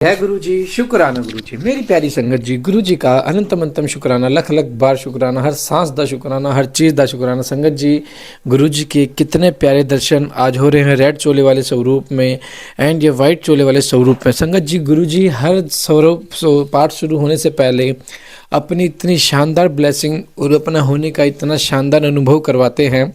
जय गुरु जी, शुक्राना गुरु जी। मेरी प्यारी संगत जी, गुरु जी का अनंतमंतम शुक्राना, लख लख बार शुक्राना, हर सांस दा शुक्राना, हर चीज़ दा शुक्राना। संगत जी, गुरु जी के कितने प्यारे दर्शन आज हो रहे हैं रेड चोले वाले स्वरूप में एंड ये वाइट चोले वाले स्वरूप में। संगत जी, गुरु जी हर स्वरूप पाठ शुरू होने से पहले अपनी इतनी शानदार ब्लेसिंग और अपना होने का इतना शानदार अनुभव करवाते हैं,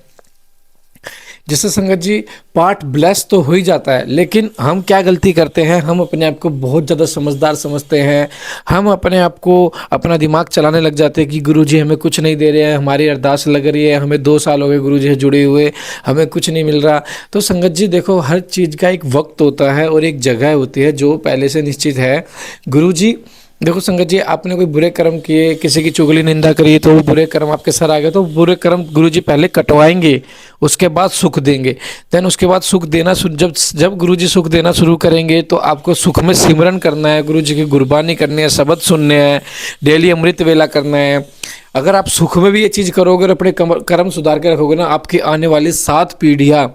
जिससे संगत जी पार्ट ब्लेस तो हो ही जाता है। लेकिन हम क्या गलती करते हैं, हम अपने आप को बहुत ज़्यादा समझदार समझते हैं। हम अपने आप को अपना दिमाग चलाने लग जाते हैं कि गुरुजी हमें कुछ नहीं दे रहे हैं, हमारी अरदास लग रही है, हमें 2 साल हो गए गुरुजी से जुड़े हुए, हमें कुछ नहीं मिल रहा। तो संगत जी देखो, हर चीज़ का एक वक्त होता है और एक जगह होती है जो पहले से निश्चित है। गुरुजी देखो संगत जी, आपने कोई बुरे कर्म किए, किसी की चुगली निंदा करी, तो वो बुरे कर्म आपके सर आ गए, तो बुरे कर्म गुरुजी पहले कटवाएंगे, उसके बाद सुख देंगे। देन उसके बाद सुख देना जब जब गुरुजी सुख देना शुरू करेंगे तो आपको सुख में सिमरन करना है, गुरुजी की गुरबानी करनी है, शब्द सुनने हैं, डेली अमृत वेला करना है। अगर आप सुख में भी ये चीज़ करोगे और अपने कर्म सुधार के रखोगे ना, आपकी आने वाली 7 पीढ़ियाँ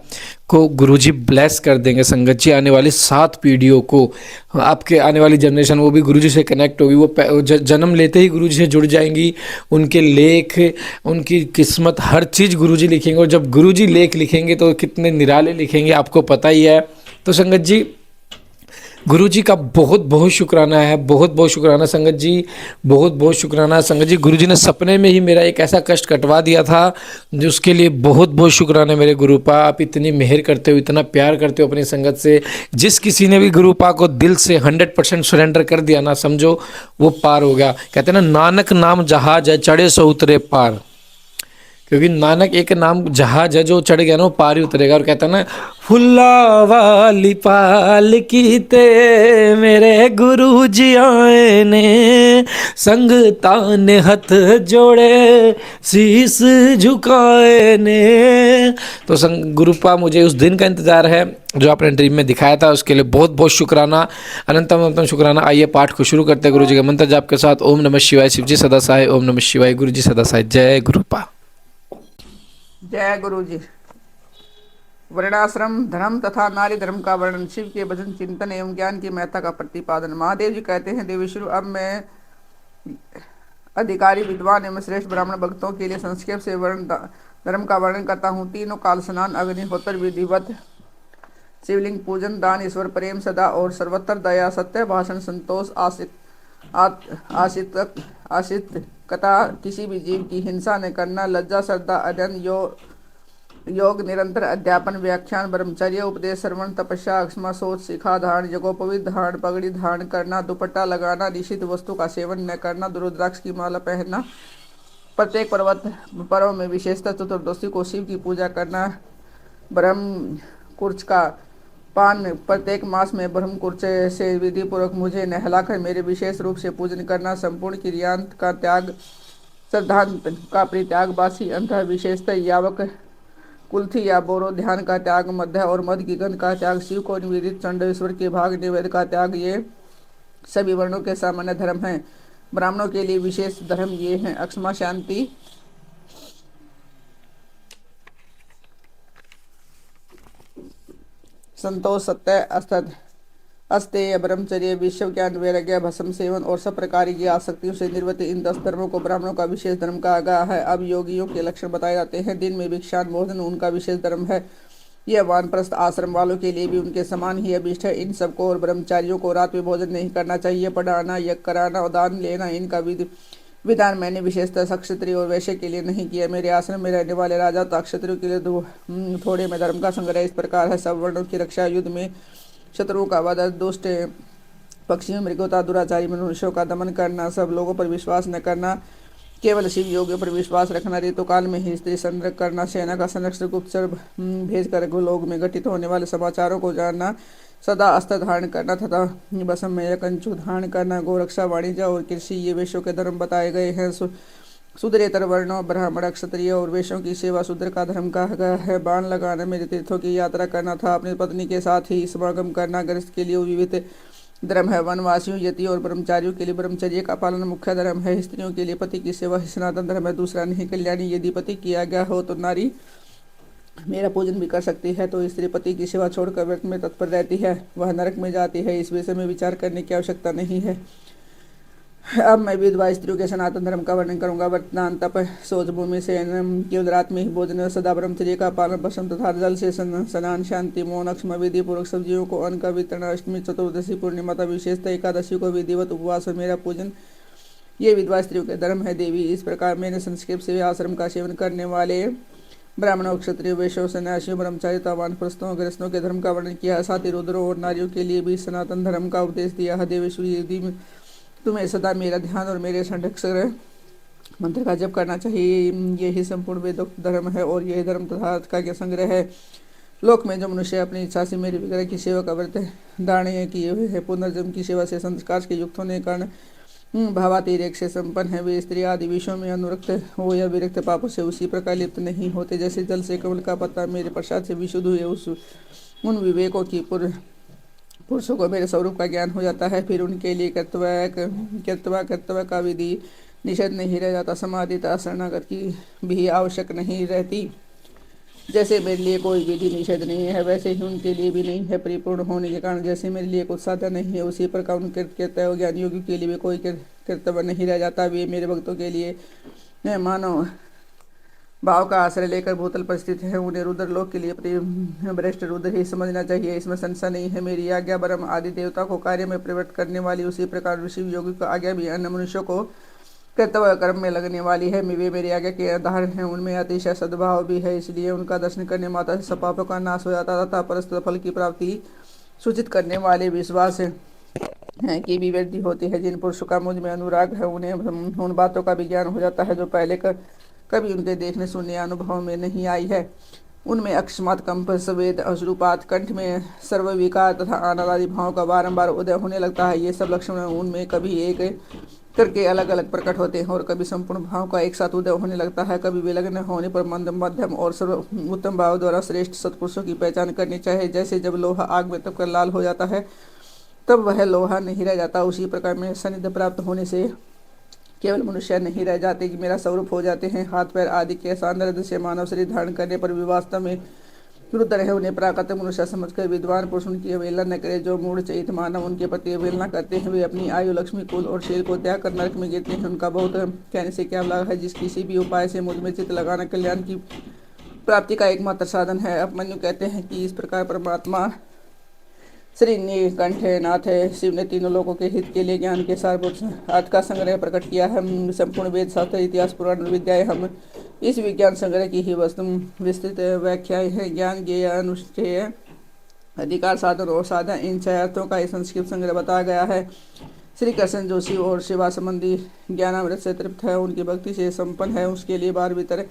को गुरुजी ब्लेस कर देंगे। संगत जी, आने वाली 7 पीढ़ियों को, आपके आने वाली जनरेशन वो भी गुरुजी से कनेक्ट होगी, वो जन्म लेते ही गुरुजी से जुड़ जाएंगी। उनके लेख, उनकी किस्मत, हर चीज़ गुरुजी लिखेंगे। और जब गुरुजी लेख लिखेंगे तो कितने निराले लिखेंगे, आपको पता ही है। तो संगत जी, गुरु जी का बहुत बहुत शुक्राना है, बहुत बहुत शुक्राना संगत जी, बहुत बहुत शुक्राना संगत जी। गुरु जी ने सपने में ही मेरा एक ऐसा कष्ट कटवा दिया था, जो उसके लिए बहुत बहुत शुक्राना मेरे गुरुपा। आप इतनी मेहर करते हो, इतना प्यार करते हो अपनी संगत से। जिस किसी ने भी गुरुपा को दिल से 100% सरेंडर कर दिया ना, समझो वो पार हो गया। कहते हैं ना, नानक नाम जहाज है, चढ़े सो उतरे पार। क्योंकि नानक एक नाम जहाज है, जो चढ़ गया ना वो पार ही उतरेगा। और कहता है ना, फुल्ला वाली पाल की ते मेरे गुरु जी आए ने, संग ताने हथ जोड़े शीस झुकाए ने। तो संग गुरुपा, मुझे उस दिन का इंतजार है जो आपने ड्रीम में दिखाया था, उसके लिए बहुत बहुत शुक्राना, अनंतम अनंतम शुक्राना। आइए पाठ को शुरू करते हैं गुरु जी के मंत्र जाप के साथ। ओम नमः शिवाय। शिव जी सदा सहाय। ओम नमः शिवाय। गुरु जी सदा सहाय। जय गुरुपा। जय गुरु जी। वर्णाश्रम धर्म तथा नारी धर्म का वर्णन, शिव के भजन चिंतन एवं ज्ञान की महत्ता का प्रतिपादन। महादेव जी कहते हैं, देवेश्वर, अब मैं अधिकारी विद्वान एवं श्रेष्ठ ब्राह्मण भक्तों के लिए संक्षेप से वर्ण धर्म का वर्णन करता हूँ। तीनों काल स्नान, अग्निहोत्र, विधिवत शिवलिंग पूजन, दान, ईश्वर प्रेम सदा और सर्वत्र दया, सत्य भाषण, संतोष, आशित कथा, किसी भी जीव की हिंसा न करना, लज्जा, श्रद्धा, अध्ययन, योग, निरंतर अध्यापन, व्याख्यान, ब्रह्मचर्य, उपदेश, श्रवण, तपस्या, अक्षमा, सोच, शिखा धारण, यज्ञोपवीत धारण, पगड़ी धारण करना, दुपट्टा लगाना, निषिद्ध वस्तु का सेवन न करना, रुद्राक्ष की माला पहनना, प्रत्येक पर्व में विशेषतः चतुर्दशी को शिव की पूजा करना, ब्रह्म कुर्च का पान प्रत्येक मास में ब्रह्म कुर्च से विधि पूर्वक मुझे नहलाकर मेरे विशेष रूप से पूजन करना, संपूर्ण क्रियांत का त्याग, श्रद्धांत का परित्याग, बासी अंत विशेषतः यावक, कुल्थी या बोरो, ध्यान का त्याग, मध्य और मध की गंध का त्याग, शिव को निवेदित चंडेश्वर के भाग निवेद का त्याग, ये सभी वर्णों के सामान्य धर्म हैं। ब्राह्मणों के लिए विशेष धर्म ये हैं: अक्षमा, शांति, संतोष, सत्य, अस्तेय, ब्रह्मचर्य, विश्व ज्ञान, वैराग्य, भस्म सेवन और सब प्रकार की आसक्तियों से निर्वृत्त। इन 10 धर्मों को ब्राह्मणों का विशेष धर्म कहा गया है। अब योगियों के लक्षण बताए जाते हैं। दिन में भिक्षान भोजन उनका विशेष धर्म है। यह वानप्रस्थ आश्रम वालों के लिए भी उनके समान ही अभिष्ट है। इन सबको और ब्रह्मचारियों को रात में भोजन नहीं करना चाहिए। पढ़ाना, यज्ञ कराना और दान लेना, इनका विधान मैंने विशेषतः क्षत्रिय और वैश्य के लिए नहीं किया। मेरे आश्रम में रहने वाले राजा तो क्षत्रियों के लिए थोड़े में धर्म का संग्रह इस प्रकार है: सब वर्णों की रक्षा, युद्ध में शत्रुओं का वध, दुष्ट पक्षियों, मृगोता, दुराचारी मनुष्यों का दमन करना, सब लोगों पर विश्वास न करना, केवल शिव योगियों पर विश्वास रखना, ऋतुकाल में ही स्त्री संरक्षण करना, सेना का संरक्षण, गुप्तचर भेजकर लोग में घटित होने वाले समाचारों को जानना, सदा अस्त्र धारण करना तथा बसम में कंचु धारण करना, गोरक्षा, वाणिज्य और कृषि, ये वेश्यों के धर्म बताए गए हैं। शूद्रेतर वर्णों, ब्राह्मण, क्षत्रिय और वेश्यों की सेवा शूद्र का धर्म कहा गया है। बाण लगाना, मेरे तीर्थों की यात्रा करना था अपनी पत्नी के साथ ही समागम करना गृहस्थ के लिए विविध धर्म है। वनवासियों, यति और ब्रह्मचारियों के लिए ब्रह्मचर्य का पालन मुख्य धर्म है। स्त्रियों के लिए पति की सेवा ही सनातन धर्म है, दूसरा नहीं। कल्याणी, यदि पति किया गया हो तो नारी मेरा पूजन भी कर सकती है, तो स्त्री पति की सेवा छोड़कर व्रत में तत्पर रहती है, वह नरक में जाती है। इस विषय में विचार करने की आवश्यकता नहीं है। अब मैं विधवा स्त्रियों के सनातन धर्म का वर्णन करूंगा। वर्तमान तप, शौच, भूमि से केवल रात में ही भोजन, सदा ब्रह्मचर्य का पालन, भस्म तथा जल से स्नान, शांति, मौन, अक्षमा विधि पूर्वक सब्जियों को अन्न का वितरण, अष्टमी, चतुर्दशी, पूर्णिमा तथा विशेषतः एकादशी को विधिवत उपवास और मेरा पूजन, ये विधवा स्त्रियों के धर्म है। देवी, इस प्रकार मैंने संक्षेप से आश्रम का सेवन करने वाले ब्राह्मणों, क्षत्रिय, वैश्यों, सन्यासियों, ब्रह्मचारी, वानप्रस्थों, गृहस्थों के धर्म का वर्णन किया। साथ ही रुद्रों और नारियों के लिए भी सनातन धर्म का उपदेश दिया है। देवेश्वरी, यदि तुम्हें सदा मेरा ध्यान और मेरे षडक्षर मंत्र का जप करना चाहिए। यही संपूर्ण वेदोक्त धर्म है और यही धर्म तथा अर्थ का संग्रह है। लोक में जो मनुष्य अपनी इच्छा से मेरे विग्रह की सेवा का व्रत धारण किए हुए है, पुनर्जन्म की सेवा से संस्कार के युक्त होने के कारण भावातिरेक से संपन्न है, वे स्त्री आदि विषयों में अनुरक्त हो या विरक्त पापों से उसी प्रकार लिप्त नहीं होते, जैसे जल से कमल का पत्ता मेरे प्रसाद से विशुद्ध हुए। उन विवेकों की पुरुषों को मेरे स्वरूप का ज्ञान हो जाता है। फिर उनके लिए कर्तव्य का विधि निषेध नहीं रह जाता। समाधि तथा शरणागत की भी आवश्यक नहीं रहती। जैसे मेरे लिए कोई विधि निषेध नहीं है, वैसे ही उनके लिए भी नहीं है। परिपूर्ण होने के कारण जैसे मेरे लिए कुछ साधन नहीं है, उसी प्रकार उनके कर्तव्य ज्ञान योगियों के लिए भी कोई कर्तव्य नहीं रह जाता। वे मेरे भक्तों के लिए मानव भाव का आश्रय लेकर भूतल पर स्थित है। उन्हें रुद्र लोक के लिए वरिष्ठ रुद्र ही समझना चाहिए, इसमें संशय नहीं है। मेरी आज्ञा ब्रह्म आदि देवता को कार्य में प्रवृत्त करने वाली, उसी प्रकार ऋषि योगी को आज्ञा भी अन्य मनुष्यों को कर्तव्य कर्म में लगने वाली है। वे मेरी आज्ञा के आधार हैं, उनमें अतिशय सद्भाव भी है, इसलिए उनका दर्शन करने माता से सब पापों का नाश हो जाता तथा परस्पर फल की प्राप्ति सूचित करने वाले विश्वास है कि भी वृद्धि होती है। जिन पुरुषों का मुझ में अनुराग है, उन्हें उन बातों का भी ज्ञान हो जाता है जो पहले कभी उनके देखने सुनने या अनुभव में नहीं आई है। उनमें अकस्मात कंप, संवेद, अश्रुपात, कंठ में सर्वविकार तथा आनंद आदि भावों का बारंबार उदय होने लगता है। ये सब लक्षण उनमें कभी एक करके अलग अलग प्रकट होते हैं और कभी संपूर्ण भाव का एक साथ उदय होने लगता है। कभी विलग्न होने पर मंद, मध्यम और सर्व उत्तम भाव द्वारा श्रेष्ठ सत्पुरुषों की पहचान करनी चाहिए। जैसे जब लोहा आग में तपकर लाल हो जाता है, तब वह लोहा नहीं रह जाता, उसी प्रकार में सानिध्य प्राप्त होने से केवल मनुष्य नहीं रह जाते कि मेरा स्वरूप हो जाते हैं। हाथ पैर आदि के सौंदर्य से मानव शरीर धारण करने पर भी वास्तव में रुद्र है। उन्हें प्राकृतिक मनुष्य समझकर विद्वान पुरुष उनकी अवहेलना न करे। जो मूढ़ चैत मानव उनके प्रति अवहेलना करते हैं, वे अपनी आयु, लक्ष्मी, कुल और शील को त्याग कर नरक में गिरते हैं। उनका बहुत कहने से क्या लाभ है। जिस किसी भी उपाय से मुझ में चित्त लगाना कल्याण की प्राप्ति का एकमात्र साधन है। अपमन्यु कहते हैं कि इस प्रकार परमात्मा श्री नीलकंठ नाथ शिव ने तीनों लोगों के हित के लिए ज्ञान के सारभूत अर्थ का संग्रह प्रकट किया है। संपूर्ण वेद, शास्त्र, इतिहास, पुराण विद्याएं हम इस विज्ञान संग्रह की ही वस्तु विस्तृत व्याख्याएं हैं। ज्ञान, ज्ञेय, अनुष्ठेय, अधिकार, साधन और साधन, इन छह अर्थों का संक्षिप्त संग्रह बताया गया है। श्री कृष्ण जो शिव और शिवा संबंधी ज्ञानामृत से तृप्त है, उनकी भक्ति से संपन्न है, उसके लिए बार भीतर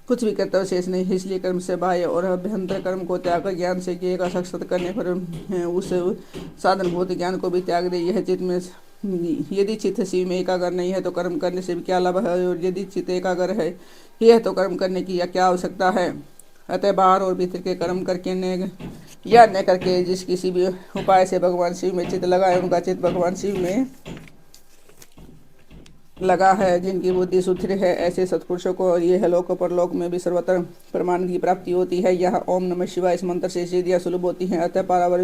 कुछ भी कर्तव्य शेष नहीं है। इसलिए कर्म से बाह्य और अभ्यंतर कर्म को त्याग कर ज्ञान से किए का साक्षात करने पर उस साधनभूत ज्ञान को भी त्याग दे। यह चित्त में यदि चित्त शिव में एकाग्र नहीं है तो कर्म करने से भी क्या लाभ है, और यदि चित्त एकाग्र है यह तो कर्म करने की क्या आवश्यकता है। अतः बाहर और भीतर के कर्म करके या न करके जिस किसी भी उपाय से भगवान शिव में चित्त लगाए, उनका चित्त भगवान शिव में लगा है। जिनकी बुद्धि सुथिर है, ऐसे सत्पुरुषों को यह लोक परलोक में भी सर्वत्र प्रमाण की प्राप्ति होती है। यह ओम नमः शिवाय इस मंत्र से सिद्धियां सुलभ होती हैं। अतः पारावर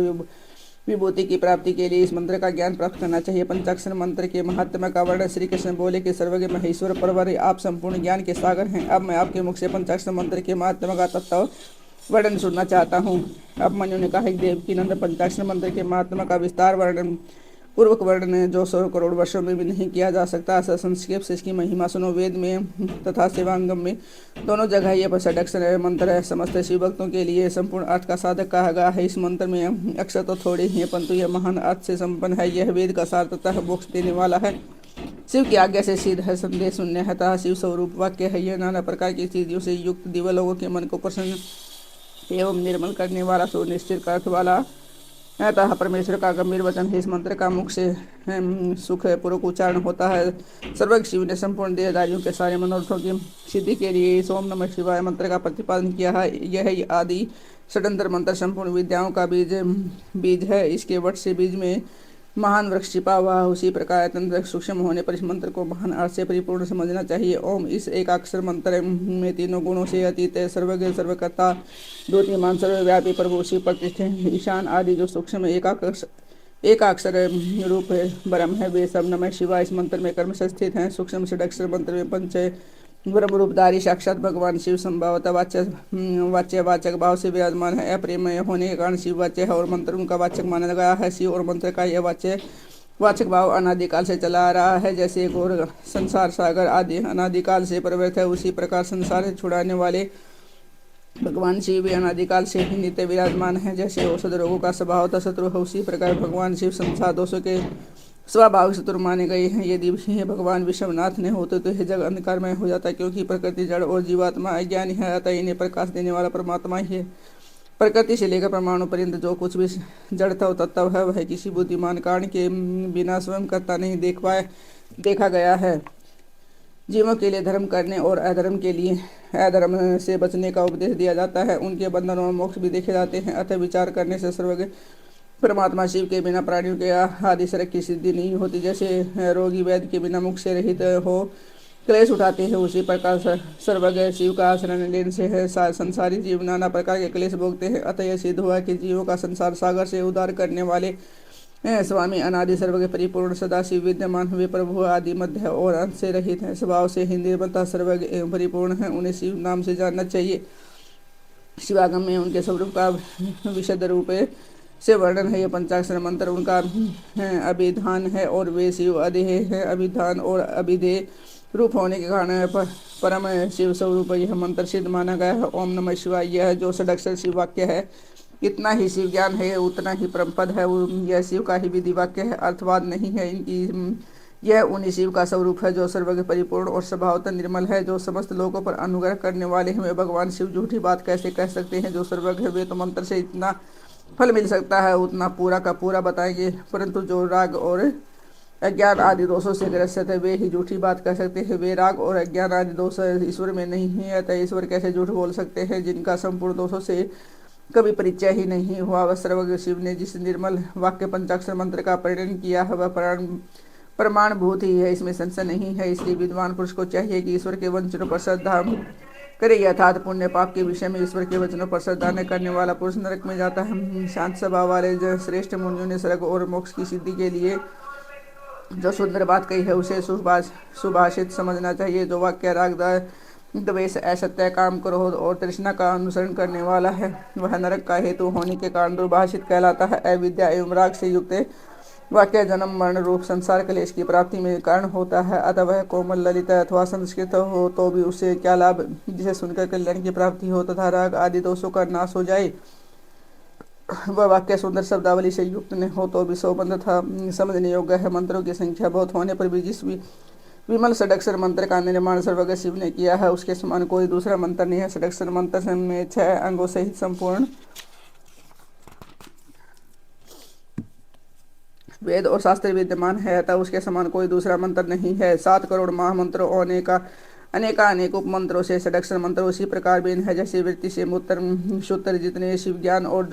विभूति की प्राप्ति के लिए इस मंत्र का ज्ञान प्राप्त करना चाहिए। पंचाक्षर मंत्र के महात्मा का वर्णन श्री कृष्ण बोले कि सर्वज्ञ महेश्वर परवर, आप संपूर्ण ज्ञान के सागर हैं। अब मैं आपके मुख से पंचाक्षर मंत्र के महात्मा का तत्व वर्णन सुनना चाहता हूँ। अब मनु ने कहा, देवकी नंदन, पंचाक्षर मंत्र के महात्मा का विस्तार वर्णन पूर्वक वर्णन जो 100 करोड़ वर्षों में भी नहीं किया जा सकता। संक्षेप से इसकी महिमा सुनो। वेद में तथा शिवांगम में दोनों जगह यह षडक्षर मंत्र है। समस्त शिव भक्तों के लिए संपूर्ण अर्थ का साधक कहा गया है। इस मंत्र में अक्षर तो थोड़े ही हैं, परंतु यह महान अर्थ से संपन्न है। यह वेद का सार तथा मोक्ष देने वाला है। शिव की आज्ञा से सिद्ध है, संदेश शून्य है तथा शिव स्वरूप वाक्य है। यह नाना प्रकार की चीजों से युक्त दिव्य लोगों के मन को प्रसन्न एवं निर्मल करने वाला, सुनिश्चित अर्थ वाला अतः परमेश्वर का गंभीर वचन है। इस मंत्र का मुख से सुख पूर्वक उच्चारण होता है। सर्वज्ञ शिव ने संपूर्ण देहधारियों के सारे मनोरथों की सिद्धि के लिए इस ओम नमः शिवाय मंत्र का प्रतिपादन किया है। यह आदि षडंतर मंत्र संपूर्ण विद्याओं का बीज है। इसके वट से बीज में महान वृक्ष छिपा हुआ है, उसी प्रकार तंत्र सूक्ष्म होने पर इस मंत्र को महान अर्थ से परिपूर्ण समझना चाहिए। ओम इस एकाक्षर मंत्र में तीनों गुणों से अतीत है, सर्वज्ञ सर्वकर्ता द्योतिमान सर्वव्यापी प्रभु शिव प्रतिष्ठित ईशान आदि जो सूक्ष्म एकाक्षर रूप है ब्रह्म है, वे सब नमः शिवाय इस मंत्र में कर्म से स्थित हैं। सूक्ष्म षडाक्षर मंत्र में पंच ब्रह्म रूपधारी साक्षात भगवान शिव संभावता वाचक भाव से विराजमान है। अप्रेमय होने के कारण शिव वाच्य है और मंत्र उनका वाचक माना गया है। शिव और मंत्र का यह वाचक भाव अनादिकाल से चला आ रहा है। जैसे एक और संसार सागर आदि अनादिकाल से प्रवृत्त है, उसी प्रकार संसार से छुड़ाने वाले भगवान शिव भी अनादिकाल से ही नित्य विराजमान है। जैसे औषध रोगों का स्वभावतः शत्रु है, उसी प्रकार भगवान शिव संसार दोषों के स्वाभाविक शत्रु माने गए हैं। यदि ये भगवान विश्वनाथ ने होते तो यह जग अंधकारमय हो जाता, क्योंकि प्रकृति जड़ और जीवात्मा अज्ञानी है, अतः इन्हें प्रकाश देने वाला परमात्मा ही है। प्रकृति से लेकर परमाणु पर्यंत जो कुछ भी जड़तव तत्व है वह किसी बुद्धिमान कारण के बिना स्वयं करता नहीं देखा गया है। जीवों के लिए धर्म करने और अधर्म के लिए अधर्म से बचने का उपदेश दिया जाता है। उनके बंधन और मोक्ष भी देखे जाते हैं। अतः विचार करने से सर्वज्ञ परमात्मा शिव के बिना प्राणियों के आदि सड़क की सिद्धि नहीं होती। जैसे रोगी वैद्य के बिना मुख से रहित हो क्लेश उठाते हैं, उसी प्रकार सर्वज्ञ शिव का आश्रय लेने से संसारी जीव नाना प्रकार के क्लेश भोगते हैं। अतः यह सिद्ध हुआ कि जीवों का संसार सागर से उद्धार करने वाले स्वामी अनादि सर्वज्ञ परिपूर्ण सदाशिव विद्यमान हुए प्रभु आदि मध्य और अंत से रहित हैं, स्वभाव से ही निर्मलता सर्वज्ञ एवं परिपूर्ण है। उन्हें शिव नाम से जानना चाहिए। शिवागम में उनके स्वरूप का विशद रूप से वर्णन है। यह पंचाक्षर मंत्र उनका अभिधान है और वे शिव अधेय है। अभिधान और अभिधेय रूप होने के कारण परम शिव स्वरूप यह मंत्र सिद्ध माना गया है। ओम नमः शिवाय यह जो षडाक्षर शिव वाक्य है, इतना ही शिव ज्ञान है, उतना ही परम पद है। यह शिव का ही विधि वाक्य है, अर्थवाद नहीं है। इनकी यह उन्हीं शिव का स्वरूप है जो सर्वज्ञ परिपूर्ण और स्वभावतः निर्मल है, जो समस्त लोगों पर अनुग्रह करने वाले हैं। वे भगवान शिव झूठी बात कैसे कह सकते हैं? जो सर्वज्ञ है वे तो मंत्र से इतना फल मिल सकता है उतना पूरा का पूरा बताएंगे, परंतु जो राग और अज्ञान आदि दोषों से ग्रसित है वे ही झूठी बात कह सकते हैं। वे राग और अज्ञान आदि दोष ईश्वर में नहीं है, अतः ईश्वर कैसे झूठ बोल सकते हैं जिनका संपूर्ण दोषों से कभी परिचय ही नहीं हुआ। वह सर्वज्ञ शिव ने जिस निर्मल वाक्य पंचाक्षर मंत्र का परिणन किया है वह प्रमाणभूत ही है, इसमें संशय नहीं है। इसलिए विद्वान पुरुष को चाहिए कि ईश्वर के वचनों पर श्रद्धा करे। यथार्थ पुण्य पाप के विषय में ईश्वर के वचनों पर श्रद्धा न करने वाला पुरुष नरक में जाता है। शांत स्वभाव वाले श्रेष्ठ मुनियों ने स्वर्ग और मोक्ष की सिद्धि के लिए जो सुंदर बात कही है उसे सुभाषित समझना चाहिए। जो वाक्य राग द्वेष असत्य काम क्रोध और तृष्णा का अनुसरण करने वाला है वह नरक का हेतु होने के कारण दुर्भाषित कहलाता है। अविद्या एवं राग से युक्त वाक्य जन्म मरण रूप संसार क्लेश की प्राप्ति में कारण होता है। अतः वह कोमल ललित अथवा संस्कृत हो तो भी उससे क्या लाभ, जिसे सुनकर कल्याण की प्राप्ति हो तथा राग आदि दोषों का नाश हो जाए। वह वाक्य सुंदर शब्दावली से युक्त न हो तो भी सौबंध था समझने योग्य है। मंत्रों की संख्या बहुत होने पर भी जिस विमल षडाक्षर मंत्र का निर्माण सर्वज्ञ शिव ने किया है उसके समान कोई दूसरा मंत्र नहीं है। षडाक्षर मंत्र में 6 अंगों सहित संपूर्ण वेद और शास्त्र विद्यमान है, अतः उसके समान कोई दूसरा मंत्र नहीं है। 7 करोड़ महामंत्रों और अनेक उपमंत्रों से षडाक्षर मंत्र उसी प्रकार भिन्न है जैसे वृत्ति से मूत्र सूत्र जितने शिव ज्ञान और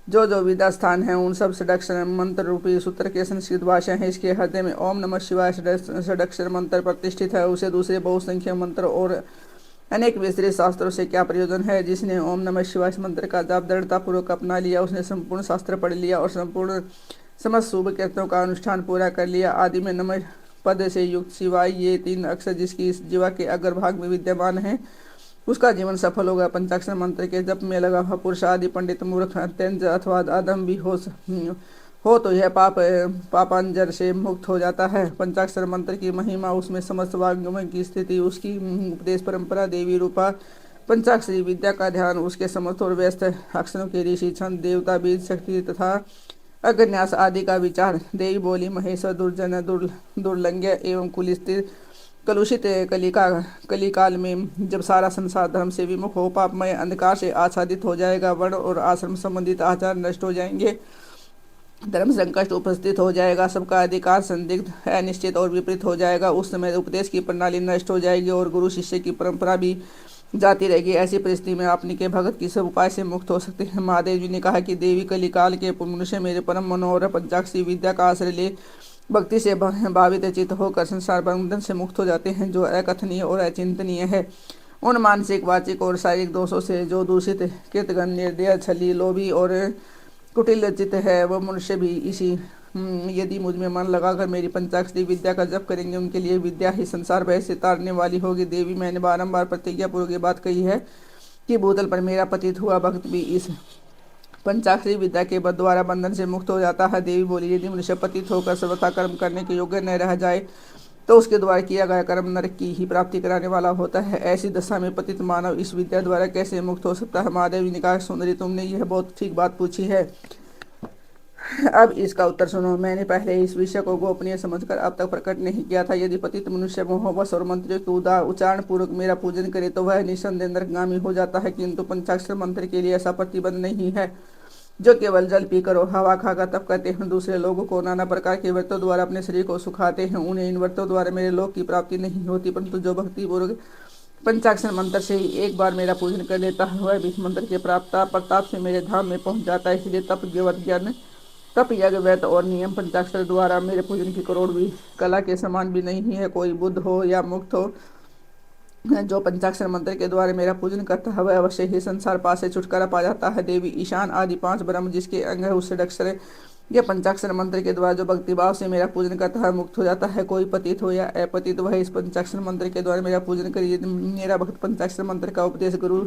जो विद्या स्थान है उन सब षडाक्षर मंत्र रूपी सूत्र के संस्कृत भाषा है। इसके हृदय में ओम नमः शिवाय षडाक्षर मंत्र प्रतिष्ठित है। उसे दूसरे बहुसंख्यक मंत्र और अनेक विस्तृत शास्त्रों से क्या प्रयोजन है? जिसने ओम नमः शिवाय मंत्र का जाप दृढ़तापूर्वक अपना लिया उसने संपूर्ण शास्त्र पढ़ लिया और संपूर्ण समस्त शुभ कृत्यों का अनुष्ठान पूरा कर लिया। आदि में नमः पद से युक्त शिवाय ये 3 अक्षर जिसकी इस जीवा के अग्रभाग में विद्यमान है उसका जीवन सफल होगा। पंचाक्षर मंत्र के जप में लगा हुआ पुरुष आदि पंडित मूर्ख अत्यंत अथवा अधम भी हो तो यह पापांजर से मुक्त हो जाता है। पंचाक्षर मंत्र की महिमा उसमें समस्त वाग्मय की स्थिति उसकी उपदेश परंपरा देवी रूपा पंचाक्षरी विद्या का ध्यान उसके समस्त और व्यस्त अक्षरों के ऋषि छंद देवता बीज शक्ति तथा अग्न्यास आदि का विचार देवी बोली महेश्वर दुर्जन दुर्लंघ्य एवं कलुषित कलिकाल में जब सारा संसार धर्म से विमुख हो पापमय अंधकार से आच्छादित हो जाएगा, वर्ण और आश्रम संबंधित आचार नष्ट हो जाएंगे, धर्म संकट उपस्थित हो जाएगा, सबका अधिकार संदिग्ध अनिश्चित और विपरीत हो जाएगा। उस समय उपदेश की प्रणाली नष्ट हो जाएगी और गुरु शिष्य की परंपरा भी जाती रहेगी। ऐसी परिस्थिति में आप निके भगत की सब उपाय से मुक्त हो सकते हैं। महादेव जी ने कहा कि देवी कलिकाल के मनुष्य मेरे परम मनोहर पंचाक्षरी विद्या का आश्रय ले भक्ति से भावित चित्त होकर संसार बंधन से मुक्त हो जाते हैं, जो अकथनीय और अचिंतनीय है। उन मानसिक, वाचिक और शारीरिक दोषों से जो दूषित, कृतघ्न, निर्दय, छली, लोभी और कुटिल चित्त है, वह मनुष्य भी इसी यदि मुझ में मन लगाकर मेरी पंचाक्षरी विद्या का जप करेंगे, उनके लिए विद्या ही संसार भय से तारने वाली होगी। देवी, मैंने बारंबार प्रतिज्ञा पूर्वक ये बात कही है कि भूतल पर मेरा पतित हुआ भक्त भी इस पंचाक्षरी विद्या के द्वारा बंधन से मुक्त हो जाता है। देवी बोली, यदि मनुष्य पतित होकर सर्वथा कर्म करने के योग्य न रह जाए तो उसके द्वारा किया गया कर्म नरक की ही प्राप्ति कराने वाला होता है। ऐसी दशा में पतित मानव इस विद्या द्वारा कैसे मुक्त हो सकता है? महादेव जी ने कहा, सुंदरी, तुमने यह बहुत ठीक बात पूछी है। अब इसका उत्तर सुनो। मैंने पहले इस विषय को गोपनीय समझकर अब तक प्रकट नहीं किया था। यदि पतित मनुष्य मोहवश और मंत्रियों के उच्चारण पूर्वक मेरा पूजन करे तो वह निस्संदेह नरकगामी हो जाता है, किंतु पंचाक्षर मंत्र के लिए ऐसा प्रतिबंध नहीं है। जो केवल जल पीकर और हवा खाकर तप करते हैं, दूसरे लोगों को नाना प्रकार के व्रतों द्वारा अपने शरीर को सुखाते हैं, उन्हें इन व्रतों द्वारा मेरे लोक की प्राप्ति नहीं होती। परंतु जो भक्ति पूर्वक पंचाक्षर मंत्र से ही एक बार मेरा पूजन कर लेता है, वह भी इस मंत्र के प्रताप से मेरे धाम में पहुंच जाता है। इसलिए तप यज्ञ व्रत और नियम पंचाक्षर द्वारा मेरे पूजन की करोड़ भी कला के समान भी नहीं है। कोई बुद्ध हो या मुक्त हो, जो पंचाक्षर मंत्र के द्वारा मेरा पूजन करता है, वह अवश्य ही संसार पास से छुटकारा पा जाता है। देवी, ईशान आदि 5 ब्रह्म जिसके अंग है, उससे अक्षर या पंचाक्षर मंत्र के द्वारा जो भक्तिभाव से मेरा पूजन करता है, मुक्त हो जाता है। कोई पतित हो या अपतित, वह इस पंचाक्षर मंत्र के द्वारा मेरा पूजन करिए। मेरा भक्त पंचाक्षर मंत्र का उपदेश गुरु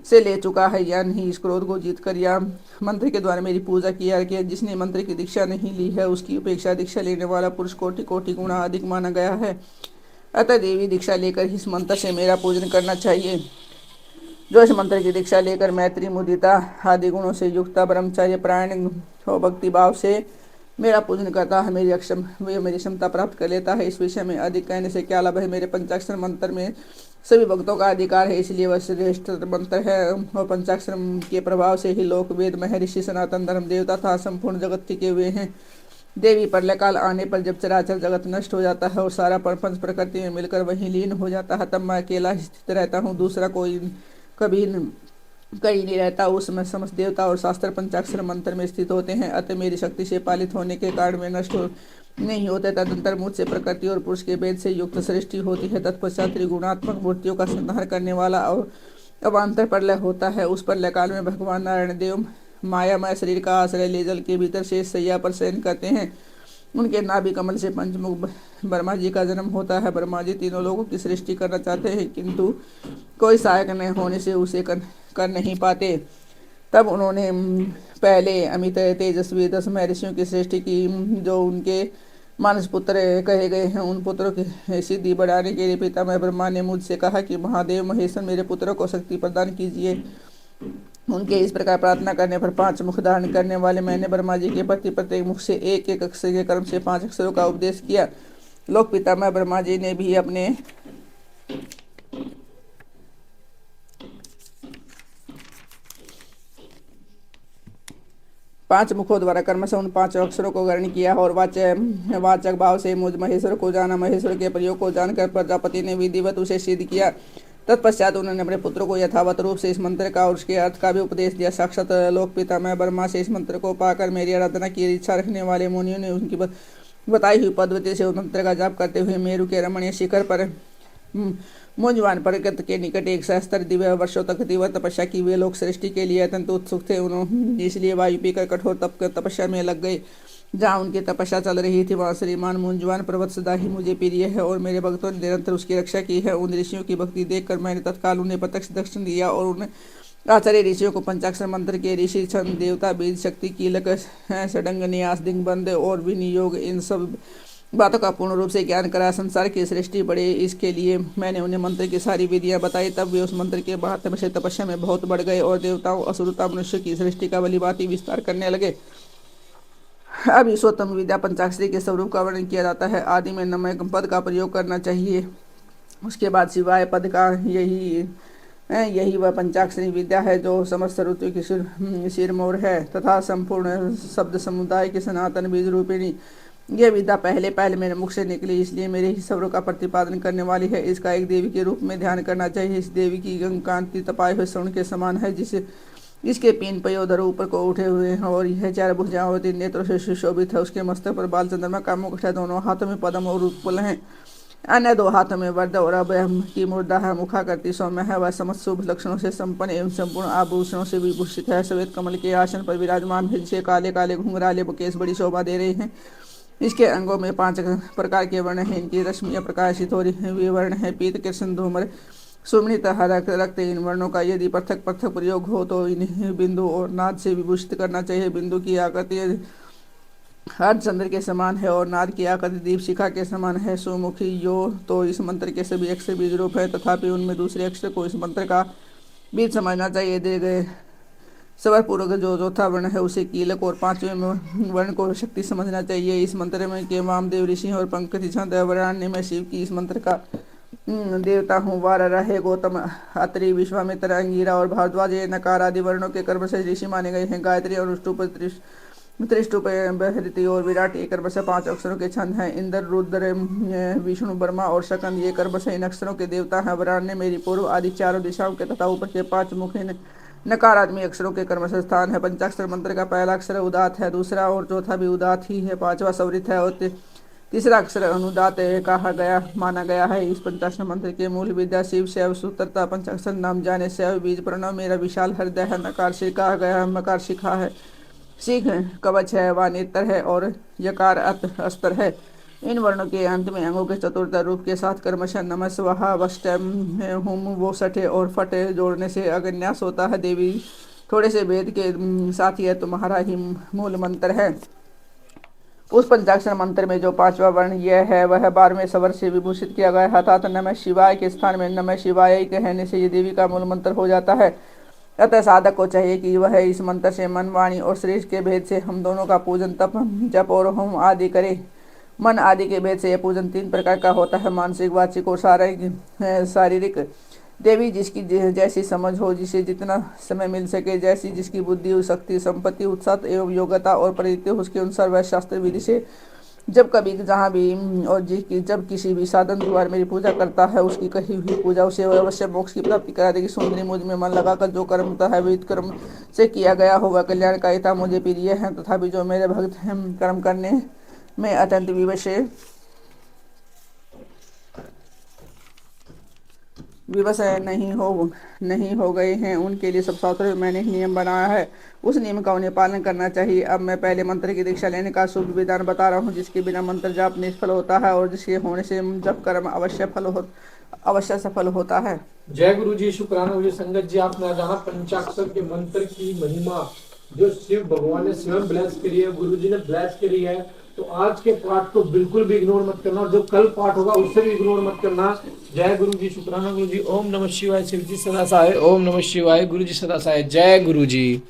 से ले चुका है या नहीं, इस क्रोध को जीत कर या मंत्र के द्वारा मेरी पूजा किया कि जिसने मंत्र की दीक्षा नहीं ली है, उसकी उपेक्षा दीक्षा लेने वाला पुरुष कोटि कोटि गुणा अधिक माना गया है। अतः देवी, दीक्षा लेकर इस मंत्र से मेरा पूजन करना चाहिए। जो इस मंत्र की दीक्षा लेकर मैत्री, मुदिता आदि गुणों से युक्त ब्रह्मचर्य परायण हो भक्ति भाव से मेरा पूजन करता है, मेरी क्षमता प्राप्त कर लेता है। इस विषय में अधिक कहने से क्या लाभ है? मेरे पंचाक्षर मंत्र में सभी भक्तों का अधिकार है, इसलिए वह श्रेष्ठ मंत्र है और पंचाक्षर के प्रभाव से ही लोक, वेद, महर्षि, सनातन धर्म, देवता तथा संपूर्ण जगत टिके हुए हैं। देवी, प्रलयकाल आने पर जब चराचर जगत नष्ट हो जाता है और सारा प्रपंच प्रकृति में मिलकर वहीं लीन हो जाता है, तब मैं अकेला स्थित रहता हूँ, दूसरा कोई कभी कहीं नहीं रहता। उस समय समस्त देवता और शास्त्र पंचाक्षर मंत्र में स्थित होते हैं। अतः मेरी शक्ति से पालित होने के कारण वे नष्ट नहीं होते। तदंतर मुझसे प्रकृति और पुरुष के भेद से युक्त सृष्टि होती है। तत्पश्चात त्रिगुणात्मक मूर्तियों का संहार करने वाला और अवान्तर प्रलय होता है। उस प्रलय काल में भगवान नारायण देव मायामय शरीर का आश्रय ले जल के भीतर शेष सैया पर शयन करते हैं। उनके नाभि कमल से पंचमुख ब्रह्मा जी का जन्म होता है। ब्रह्मा जी तीनों लोगों की सृष्टि करना चाहते हैं, किंतु कोई सहायक न होने से उसे कर नहीं पाते। तब उन्होंने पहले अमित तेजस्वी 10 महर्षियों की सृष्टि की, जो उनके मानस पुत्र कहे गए हैं। उन पुत्रों की सिद्धि बढ़ाने के लिए पितामह ब्रह्मा ने मुझसे कहा कि महादेव महेश्वर, मेरे पुत्रों को शक्ति प्रदान कीजिए। उनके इस प्रकार प्रार्थना करने पर 5 मुख धारण करने वाले मैंने ब्रह्मा जी के प्रति प्रत्येक मुख से एक एक अक्षर के क्रम से 5 अक्षरों का उपदेश किया। लोक पितामह ब्रह्मा जी ने भी अपने पांच मुखों द्वारा कर्म से उन 5 अक्षरों को ग्रहण किया और वाचक भाव से मुझ महेश्वर को जाना। महेश्वर के प्रयोग को जानकर प्रजापति ने विधिवत उसे सिद्ध किया। तत्पश्चात उन्होंने अपने पुत्र को यथावत रूप से इस मंत्र का और उसके अर्थ का भी उपदेश दिया। साक्षात लोक पितामह ब्रह्मा से इस मंत्र को पाकर मेरी आराधना की इच्छा रखने वाले मुनियों ने उनकी बताई हुई पद्धति से उस मंत्र का जाप करते हुए मेरु के रमणीय शिखर पर मुंजवान पर्वत के निकट 1 सहस्त्र दिव्य वर्षों तक तीव्र तपस्या की। वे लोग सृष्टि के लिए अत्यंत उत्सुक थे, उन्होंने इसलिए वायु पीकर कठोर तपस्या में लग गए। जहाँ उनकी तपस्या चल रही थी, वहाँ श्रीमान मुंजवान पर्वत सदा ही मुझे प्रिय है और मेरे भक्तों ने निरंतर उसकी रक्षा की है। उन ऋषियों की भक्ति देखकर मैंने तत्काल उन्हें प्रत्यक्ष दर्शन दिया और उन्हें आचार्य ऋषियों को पंचाक्षर मंत्र के ऋषि, छंद, देवता, बीज, शक्ति, कीलक, षडंग, न्यास, दिग्बंध और विनियोग, इन सब बातों का पूर्ण रूप से ज्ञान करा। संसार की सृष्टि बढ़े, इसके लिए मैंने उन्हें मंत्र की सारी विधियां बताई। तब वे उस मंत्र के महात्म्य से तपस्या में बहुत बढ़ गए और देवताओं, असुरता, मनुष्य की सृष्टि का भलीभांति विस्तार करने लगे। अब ईश्वरतम विद्या पंचाक्षरी के स्वरूप का वर्णन किया जाता है। आदि में नमय पद का प्रयोग करना चाहिए, उसके बाद शिवाय पद का। यही वह पंचाक्षरी विद्या है जो समस्त ऋतु की सिरमौर है तथा संपूर्ण शब्द समुदाय की सनातन बीज रूपिणी यह विद्या पहले पहले मेरे मुख से निकली, इसलिए मेरे ही शब्दों का प्रतिपादन करने वाली है। इसका एक देवी के रूप में ध्यान करना चाहिए। इस देवी की कांति तपाए हुए स्वर्ण के समान है, जिसे इसके पीन पयोधर ऊपर को उठे हुए हैं और यह चार भुजाओं और 3 नेत्रों से सुशोभित है। उसके मस्तक पर बाल चंद्रमा का मुकुट है, दोनों हाथों में पद्म और उत्पल हैं, अन्य 2 हाथों में वरद और अभय की मुद्रा है। मुखाकृति सौम्य है, वह समस्त शुभ लक्षणों से संपन्न एवं संपूर्ण आभूषणों से विभूषित है। श्वेत कमल के आसन पर विराजमान है, जिसे काले काले घुंघराले केश बड़ी शोभा दे रहे हैं। इसके अंगों में 5 प्रकार के वर्ण हैं, इनकी रश्मियाँ प्रकाशित हो रही हैं। वे वर्ण है पीत, कृष्ण, धूम्र, सुमृत, हरक, रक्त। इन वर्णों का यदि पृथक पृथक प्रयोग हो तो इन्हें बिंदु और नाद से विभूषित करना चाहिए। बिंदु की आकृति अर्धचंद्र के समान है और नाद की आकृति दीप शिखा के समान है। सुमुखी यो तो इस मंत्र के सभी अक्षर बीज रूप है, तथापि उनमें दूसरे अक्षर को इस मंत्र का बीज समझना चाहिए। दिए गए स्वर पूर्वक जो चौथा वर्ण है उसे कीलक और 5वें वर्ण को शक्ति समझना चाहिए। इस मंत्र में के वामदेव ऋषि और पंकज छंद वराण्य में शिव की इस मंत्र का देवता हूँ। वार रहे गौतम, अत्रि, विश्वामित्र, अंगिरा और भारद्वाज ये नकार आदि वर्णों के कर्म से ऋषि माने गए हैं। गायत्री और त्रिष्टुप बृहति और विराट ये कर्म से 5 अक्षरों के छंद हैं। इंद्र, रुद्र, विष्णु, ब्रह्मा और सकंद ये कर्म से इन अक्षरों के देवता हैं। वराण्य मेरी पूर्व आदि चारों दिशाओं के तथा ऊपर के 5 मुख नकार आदमी अक्षरों के कर्म से स्थान है। पंचाक्षर मंत्र का पहला अक्षर उदात है, दूसरा और चौथा भी उदात ही है, 5वां सवरित है और तीसरा अक्षर अनुदात कहा गया माना गया है। इस पंचाक्षर मंत्र के मूल विद्या शिव शैव सूत्रता। पंचाक्षर नाम जाने शैव बीज प्रणव मेरा विशाल हृदय है। नकार से कहा गया, मकार शिखा है, सिख कवच है, व नेत्र है और यकार अस्त्र है। इन वर्णों के अंत में अंगों के चतुर्थ रूप के साथ कर्मशः नमः स्वाहा वष्ट हुम वो सठे और फटे जोड़ने से अगन्यास होता है। देवी थोड़े से वेद के साथ यह तुम्हारा ही मूल मंत्र है। उस पंचाक्षर मंत्र में जो 5वां वर्ण यह है वह 12वें स्वर से विभूषित किया गया है, अर्थात नमः शिवाय के स्थान में नमः शिवाय कहने से ये देवी का मूल मंत्र हो जाता है। अतः साधक को चाहिए कि वह इस मंत्र से मन, वाणी और शरीर के भेद से हम दोनों का पूजन, तप, जप और होम आदि करे। मन आदि के भेद से यह पूजन 3 प्रकार का होता है, मानसिक, वाचिक और शारीरिक। देवी जिसकी जैसी समझ हो, जिसे जितना समय मिल सके, जैसी जिसकी बुद्धि, शक्ति, संपत्ति, उत्साह एवं योग्यता और परिणति हो, उसके अनुसार वह शास्त्र विधि से जब कभी जहाँ भी और जब किसी भी साधन द्वारा मेरी पूजा करता है, उसकी कही हुई पूजा उसे अवश्य मोक्ष की प्राप्ति करा देगी। सुंदरी, मुझ में मन लगाकर जो कर्म होता है विहित कर्म से किया गया हो वह कल्याणकारी था, मुझे प्रिय है। तथापि जो मेरे भक्त हैं कर्म करने में अत्यंत विवश नहीं हो गए हैं, उनके लिए सब शास्त्रों में मैंने नियम बनाया है, उस नियम का उन्हें पालन करना चाहिए। अब मैं पहले मंत्र की दीक्षा लेने का शुभ विधान बता रहा हूँ, जिसके बिना मंत्र जाप निष्फल होता है और जिसके होने से जप कर्म अवश्य सफल होता है। जय गुरु जी, शुक्राना गुरु संगत जी। आपने जहाँ पंचाक्षर के मंत्र की महिमा जो शिव भगवान ने स्वयं ब्लेस करी है, गुरु जी ने ब्लेस करी है, तो आज के पाठ को बिल्कुल भी इग्नोर मत करना, और जो कल पाठ होगा उससे भी इग्नोर मत करना। जय गुरु जी, शुक्राना गुरु जी। ओम नमः शिवाय। शिव जी सदा सहाय। ओम नमः शिवाय। गुरु जी सदा सहाय। जय गुरु जी।